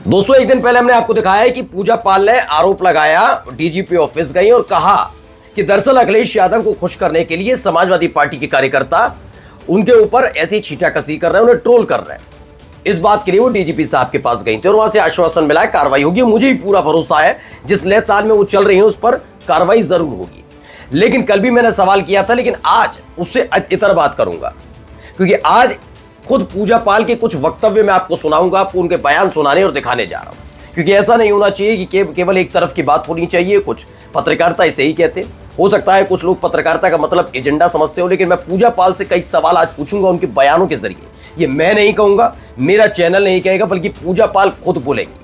दोस्तों, एक दिन पहले हमने आपको दिखाया है कि पूजा पाल ने आरोप लगाया, डीजीपी ऑफिस गई और कहा कि दरअसल अखिलेश यादव को खुश करने के लिए समाजवादी पार्टी के कार्यकर्ता उनके ऊपर ऐसी छींटाकसी कर रहे हैं, उन्हें ट्रोल कर रहे हैं। इस बात के लिए वो डीजीपी साहब के पास गई थी और वहां से आश्वासन मिला है कार्रवाई होगी। मुझे ही पूरा भरोसा है जिस लय ताल में वो चल रही है उस पर कार्रवाई जरूर होगी। लेकिन कल भी मैंने सवाल किया था, लेकिन आज उससे इतर बात करूंगा, क्योंकि आज खुद पूजा पाल के कुछ वक्तव्य मैं आपको सुनाऊंगा, आपको उनके बयान सुनाने और दिखाने जा रहा हूं। क्योंकि ऐसा नहीं होना चाहिए कि केवल एक तरफ की बात होनी चाहिए। कुछ पत्रकारिता इसे ही कहते, हो सकता है कुछ लोग पत्रकारिता का मतलब एजेंडा समझते हो, लेकिन मैं पूजा पाल से कई सवाल आज पूछूंगा उनके बयानों के जरिए। ये मैं नहीं कहूंगा, मेरा चैनल नहीं कहेगा, बल्कि पूजा पाल खुद बोलेंगी।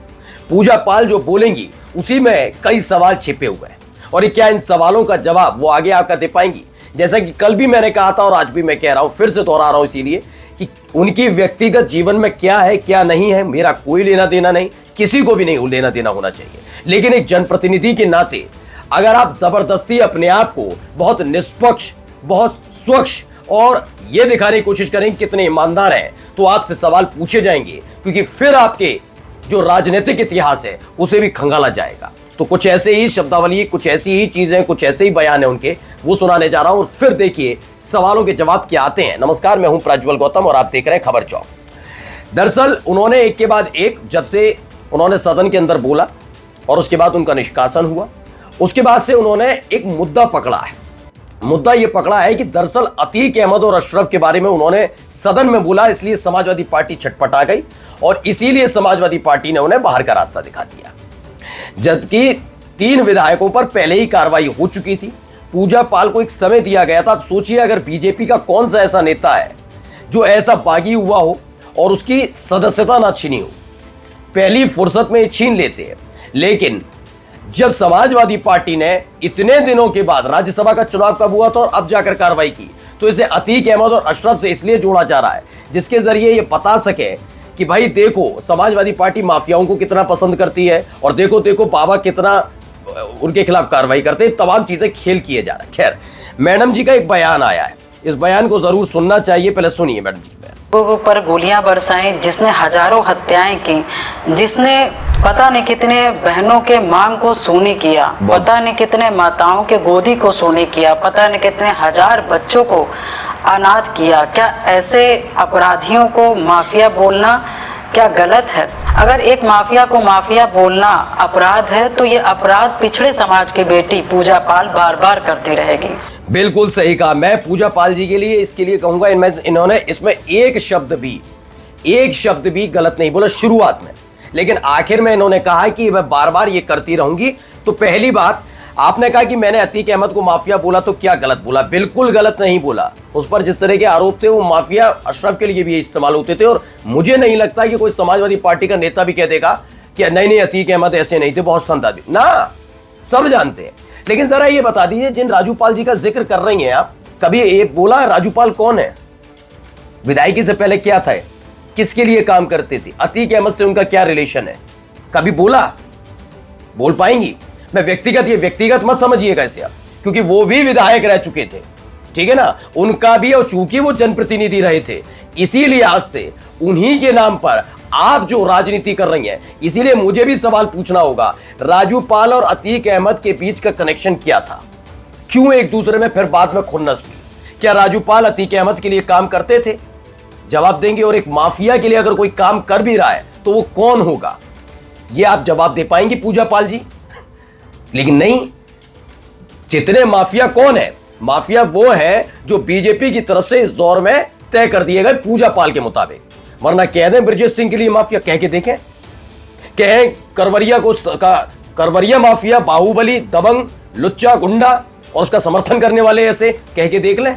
पूजा पाल जो बोलेंगी उसी में कई सवाल छिपे हुए हैं, और ये क्या इन सवालों का जवाब वो आगे आकर दे पाएंगी। जैसा कि कल भी मैंने कहा था और आज भी मैं कह रहा हूं, फिर से दोहरा रहा हूं इसीलिए कि उनकी व्यक्तिगत जीवन में क्या है क्या नहीं है मेरा कोई लेना देना नहीं, किसी को भी नहीं लेना देना होना चाहिए। लेकिन एक जनप्रतिनिधि के नाते अगर आप जबरदस्ती अपने आप को बहुत निष्पक्ष, बहुत स्वच्छ और यह दिखाने की कोशिश करें कितने ईमानदार हैं, तो आपसे सवाल पूछे जाएंगे, क्योंकि फिर आपके जो राजनीतिक इतिहास है उसे भी खंगाला जाएगा। तो कुछ ऐसे ही शब्दावली, कुछ ऐसी ही चीजें, कुछ ऐसे ही बयान है उनके, वो सुनाने जा रहा हूं और फिर देखिए सवालों के जवाब क्या आते हैं। नमस्कार, मैं हूं प्रज्वल गौतम और आप देख रहे हैं खबर चौक। दरअसल उन्होंने एक के बाद एक, जब से उन्होंने सदन के अंदर बोला और उसके बाद उनका निष्कासन हुआ, उसके बाद से उन्होंने एक मुद्दा पकड़ा है। मुद्दा यह पकड़ा है कि दरअसल अतीक अहमद और अशरफ के बारे में उन्होंने सदन में बोला, इसलिए समाजवादी पार्टी छटपटा गई और इसीलिए समाजवादी पार्टी ने उन्हें बाहर का रास्ता दिखा दिया। जबकि 3 विधायकों पर पहले ही कार्रवाई हो चुकी थी। पूजा पाल को एक समय दिया गया था। अब सोचिए, अगर बीजेपी का कौन सा ऐसा नेता है जो ऐसा बागी हुआ हो और उसकी सदस्यता ना छीनी हो, पहली फुर्सत में छीन लेते हैं। लेकिन जब समाजवादी पार्टी ने इतने दिनों के बाद, राज्यसभा का चुनाव कब हुआ था और अब जाकर कार्रवाई की, तो इसे अतीक अहमद और अशरफ से इसलिए जोड़ा जा रहा है जिसके जरिए यह बता सके कि भाई देखो समाजवादी पार्टी माफियाओं को कितना पसंद करती है और देखो देखो बाबा कितना उनके खिलाफ कार्रवाई करते हैं। तमाम चीजें खेल किए जा रहे हैं। खैर, मैडम जी का एक बयान आया है, इस बयान को जरूर सुनना चाहिए। पहले सुनिए मैडम जी। लोगों पर गोलियां बरसाई, जिसने हजारों हत्याएं की, जिसने पता नहीं कितने बहनों के मांग को सूनी किया, पता नहीं कितने माताओं के गोदी को सूनी किया, पता नहीं कितने हजार बच्चों को अनाथ किया। क्या ऐसे अपराधियों को माफिया बोलना क्या गलत है? अगर एक माफिया को माफिया बोलना अपराध है तो ये अपराध पिछड़े समाज की बेटी पूजा पाल बार बार करती रहेगी। बिल्कुल सही कहा। मैं पूजा पाल जी के लिए इसके लिए कहूंगा, इन्होंने इसमें एक शब्द भी गलत नहीं बोला शुरुआत में, लेकिन आखिर में इन्होंने कहा कि मैं बार बार ये करती रहूंगी। तो पहली बात, आपने कहा कि मैंने अतीक अहमद को माफिया बोला, तो क्या गलत बोला? बिल्कुल गलत नहीं बोला। उस पर जिस तरह के आरोप थे वो माफिया अशरफ के लिए भी इस्तेमाल होते थे, और मुझे नहीं लगता कि कोई समाजवादी पार्टी का नेता भी कह देगा कि नहीं नहीं अतीक अहमद ऐसे नहीं थे, बहुत संता भी ना, सब जानते हैं। लेकिन जरा ये बता दीजिए, जिन राजू पाल जी का जिक्र कर रही हैं आप, कभी ये बोला राजू पाल कौन है? विधायकी से पहले क्या था? किसके लिए काम करते थे? अतीक अहमद से उनका क्या रिलेशन है? कभी बोला? बोल पाएंगी? मैं व्यक्तिगत मत समझिएगा इसे आप, क्योंकि वो भी विधायक रह चुके थे, ठीक है ना, उनका भी, और चूंकि वो जनप्रतिनिधि रहे थे, इसीलिए आज से उन्हीं के नाम पर आप जो राजनीति कर रही हैं, इसीलिए मुझे भी सवाल पूछना होगा, राजू पाल और अतीक अहमद के बीच का कनेक्शन क्या था? क्यों एक दूसरे में फिर बाद में खुन्नस हुई? क्या राजू पाल अतीक अहमद के लिए काम करते थे? जवाब देंगे। और एक माफिया के लिए अगर कोई काम कर भी रहा है तो वो कौन होगा? ये आप जवाब दे पाएंगे पूजा पाल जी? लेकिन नहीं। जितने माफिया कौन है? माफिया वो है जो बीजेपी की तरफ से इस दौर में तय कर दिए गए पूजा पाल के मुताबिक। वरना कह दें ब्रजेश सिंह के लिए माफिया, कह के देखें, कहें करवरिया माफिया, बाहुबली, दबंग, लुच्चा, गुंडा और उसका समर्थन करने वाले ऐसे कह के देख लें।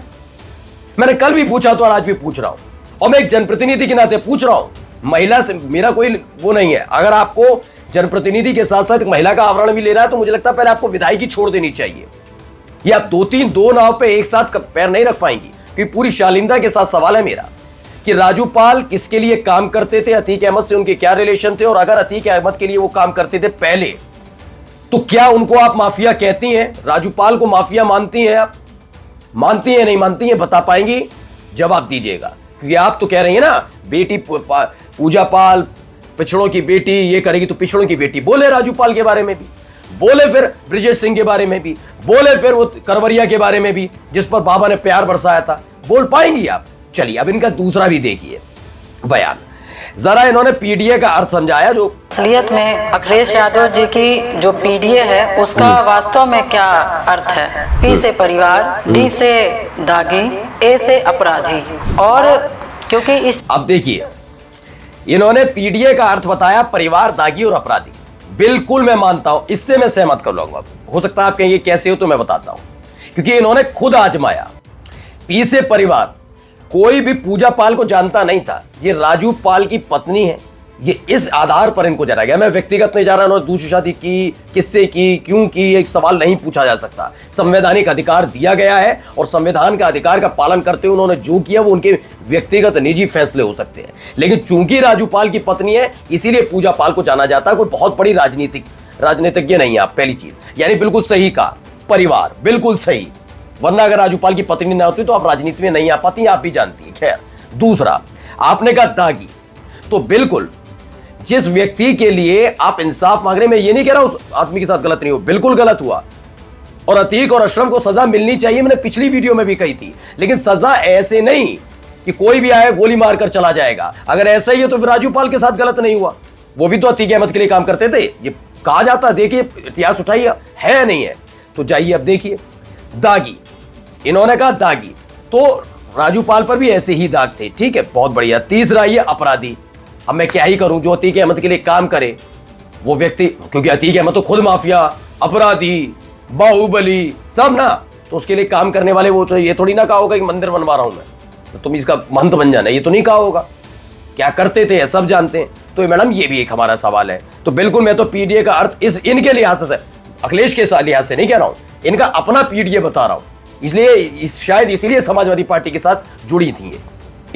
मैंने कल भी पूछा तो और आज भी पूछ रहा हूं, और मैं एक जनप्रतिनिधि के नाते पूछ रहा हूं। महिला से मेरा कोई वो नहीं है। अगर आपको जनप्रतिनिधि के साथ साथ महिला का आवरण भी लेना है तो मुझे लगता है पहले आपको विधायकी छोड़ देनी चाहिए। ये आप दो नाव पे एक साथ पैर नहीं रख पाएंगी, क्योंकि पूरी शालीनता के साथ सवाल है मेरा कि राजू पाल किसके लिए काम करते थे, अतीक अहमद से उनके क्या रिलेशन थे, और अगर अतीक अहमद के लिए वो काम करते थे पहले, तो क्या उनको आप माफिया कहती हैं? राजू पाल को माफिया मानती हैं आप? मानती हैं नहीं मानती हैं? बता पाएंगी? जवाब दीजिएगा। क्योंकि आप तो कह रही हैं ना, बेटी पूजा पाल पिछड़ों की बेटी ये करेगी तो पिछड़ों की बेटी, बोले राजू पाल के बारे में भी, बोले फिर ब्रिजेश सिंह के बारे में भी, बोले फिर वो करवरिया के बारे में भी जिस पर बाबा ने प्यार बरसाया था। बोल पाएंगी आप? चलिए अब इनका दूसरा भी देखिए बयान। जरा इन्होंने पीडीए का अर्थ समझाया। जो असलियत में अखिलेश यादव जी की जो पीडीए है उसका वास्तव में क्या अर्थ है? पी से परिवार, डी से दागी, ए से अपराधी। और क्योंकि इस अब देखिए इन्होंने पीडीए का अर्थ बताया, परिवार, दागी और अपराधी। बिल्कुल मैं मानता हूं, इससे मैं सहमत कर लूंगा। हो सकता है आप कहेंगे कैसे हो, तो मैं बताता हूं। क्योंकि इन्होंने खुद आजमाया। पी से परिवार, कोई भी पूजा पाल को जानता नहीं था, ये राजू पाल की पत्नी है, ये इस आधार पर इनको जाना गया। मैं व्यक्तिगत नहीं जा रहा, उन्होंने दूसरी शादी की, किससे की, क्यों की, एक सवाल नहीं पूछा जा सकता। संवैधानिक अधिकार दिया गया है और संविधान का अधिकार का पालन करते हुए उन्होंने जो किया वो उनके व्यक्तिगत निजी फैसले हो सकते हैं। लेकिन चूंकि राजू पाल की पत्नी है इसीलिए पूजा पाल को जाना जाता है। कोई बहुत बड़ी राजनीतिज्ञ नहीं है आप, पहली चीज। यानी बिल्कुल सही कहा, परिवार, बिल्कुल सही। वरना अगर राजू पाल की पत्नी ना होती तो आप राजनीति में नहीं आ पाती, आप भी जानती है। खैर, दूसरा आपने कहा दागी, तो बिल्कुल जिस व्यक्ति के लिए आप इंसाफ मांग रहे हैं, मैं ये नहीं कह रहा उस आदमी के साथ गलत नहीं हो, बिल्कुल गलत हुआ और अतीक और अशरफ को सजा मिलनी चाहिए, मैंने पिछली वीडियो में भी कही थी। लेकिन सजा ऐसे नहीं कि कोई भी आए गोली मारकर चला जाएगा। अगर ऐसा ही है तो फिर राजू पाल के साथ गलत नहीं हुआ, वो भी तो अतीक अहमद के लिए काम करते थे। ये कहा जाता, देखिए इतिहास उठाइए, है नहीं है तो जाइए। अब देखिए दागी, इन्होंने कहा दागी, तो राजू पाल पर भी ऐसे ही दाग थे। ठीक है, बहुत बढ़िया। तीसरा ये अपराधी। अब मैं क्या ही करूं, जो अतीक अहमद के लिए काम करे वो व्यक्ति, क्योंकि अतीक अहमद तो खुद माफिया, अपराधी, बाहुबली सब ना, तो उसके लिए काम करने वाले वो तो ये थोड़ी ना कहा होगा कि मंदिर बनवा रहा हूं मैं, तो तुम इसका महंत बन जाना, ये तो नहीं कहा होगा। क्या करते थे सब जानते हैं। तो मैडम ये भी एक हमारा सवाल है। तो बिल्कुल मैं तो पीडीए का अर्थ इस इनके लिहाज से, अखिलेश के लिहाज से नहीं कह रहा हूं, इनका अपना पीडीए बता रहा हूं। इसलिए शायद इसीलिए समाजवादी पार्टी के साथ जुड़ी थी ये,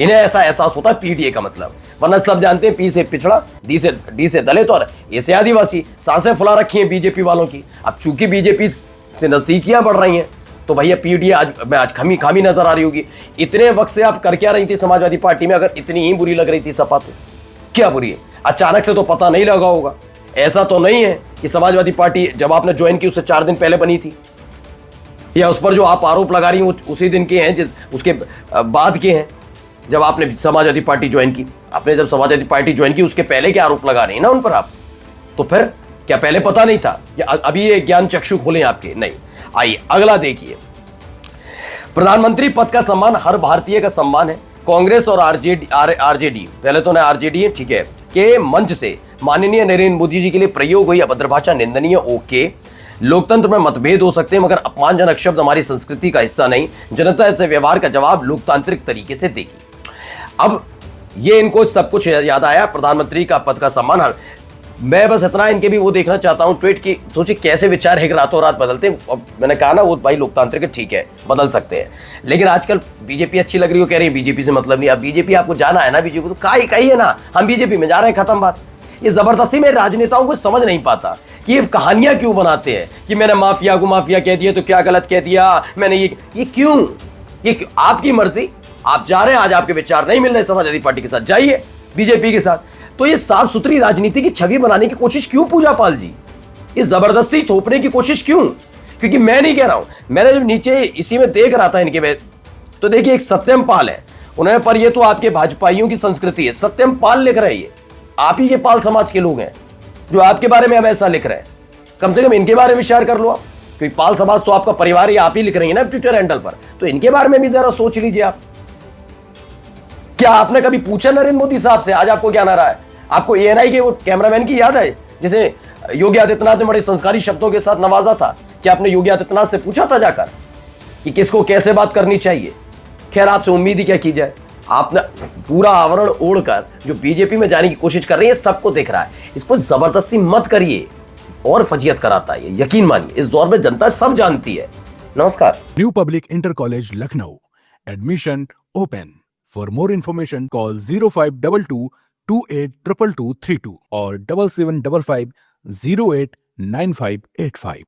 इन्हें ऐसा एहसास होता है पीडीए का मतलब। वरना सब जानते हैं पी से पिछड़ा, डी से दलित और ए से आदिवासी। सांसें फुला रखी हैं बीजेपी वालों की। अब चूंकि बीजेपी से नजदीकियां बढ़ रही हैं तो भैया पीडीए आज खामी नजर आ रही होगी। इतने वक्त से आप कर क्या रही थी समाजवादी पार्टी में? अगर इतनी ही बुरी लग रही थी सपा तो क्या बुरी है? अचानक से तो पता नहीं लगा होगा। ऐसा तो नहीं है कि समाजवादी पार्टी जब आपने ज्वाइन की उससे 4 दिन पहले बनी थी, या उस पर जो आप आरोप लगा रही हैं उसी दिन के हैं, उसके बाद के हैं जब आपने समाजवादी पार्टी ज्वाइन की। आपने जब समाजवादी पार्टी ज्वाइन की उसके पहले के आरोप लगा रही हैं ना उन पर आप, तो फिर क्या पहले पता नहीं था या अभी ये ज्ञान चक्षु खोले आपके? नहीं। आइए अगला देखिए। प्रधानमंत्री पद का सम्मान हर भारतीय का सम्मान है। कांग्रेस और आरजेडी, पहले तो ना आरजेडी है, ठीक है, के मंच से माननीय नरेंद्र मोदी जी के लिए प्रयोग हुई अभद्र भाषा निंदनीय। ओके, लोकतंत्र में मतभेद हो सकते हैं मगर अपमानजनक शब्द हमारी संस्कृति का हिस्सा नहीं। जनता ऐसे व्यवहार का जवाब लोकतांत्रिक तरीके से देगी। अब ये इनको सब कुछ याद आया, प्रधानमंत्री का पद का सम्मान। मैं बस इतना इनके भी वो देखना चाहता हूं ट्वीट की, सोचिए कैसे विचार एक रातों रात बदलते हैं। अब मैंने कहा ना वो भाई लोकतांत्रिक है, ठीक है बदल सकते हैं, लेकिन आजकल बीजेपी अच्छी लग रही हो, कह रही है बीजेपी से मतलब नहीं। अब बीजेपी आपको जाना है ना, बीजेपी तो कही है ना, हम बीजेपी में जा रहे हैं, खत्म बात। ये जबरदस्ती में राजनेताओं को समझ नहीं पाता कि ये कहानियां क्यों बनाते हैं कि मैंने माफिया को माफिया कह दिया तो क्या गलत कह दिया मैंने, ये क्यों? आपकी मर्जी, आप जा रहे हैं, आज आपके विचार नहीं मिल रहे समाजवादी पार्टी के साथ, जाइए बीजेपी के साथ। तो ये साफ सुथरी राजनीति की छवि बनाने की कोशिश क्यों पूजा पाल जी? इस जबरदस्ती थोपने की कोशिश क्यों? क्योंकि मैं नहीं कह रहा हूं, मैंने जब नीचे इसी में देख रहा था इनके में, तो देखिए एक सत्यम पाल है उन्हें, पर ये तो आपके भाजपाइयों की संस्कृति है। सत्यम पाल लिख रहे हैं, ये आप ही के पाल समाज के लोग हैं जो आपके बारे में हम ऐसा लिख रहे हैं। कम से कम इनके बारे में शेयर कर लो आप, क्योंकि पाल समाज तो आपका परिवार ही, आप ही लिख रही है ना ट्विटर हैंडल पर, तो इनके बारे में भी जरा सोच लीजिए आप। क्या आपने कभी पूछा नरेंद्र मोदी साहब से? आज आपको क्या ना रहा है? आपको एएनआई के वो कैमरामैन की याद है जिसे योगी आदित्यनाथ ने बड़े संस्कारी शब्दों के साथ नवाजा था? क्या आपने योगी आदित्यनाथ से पूछा था जाकर कि किसको कैसे बात करनी चाहिए? खैर, आपसे उम्मीद ही क्या की जाए, आपने पूरा आवरण ओढ़कर जो बीजेपी में जाने की कोशिश कर रही है सबको दिख रहा है। इसको जबरदस्ती मत करिए, और फजीयत कराता है, यकीन मानिए इस दौर में जनता सब जानती है। नमस्कार। New public inter college Lucknow, admission open. For more information call 0522 282232 और 7755 089585।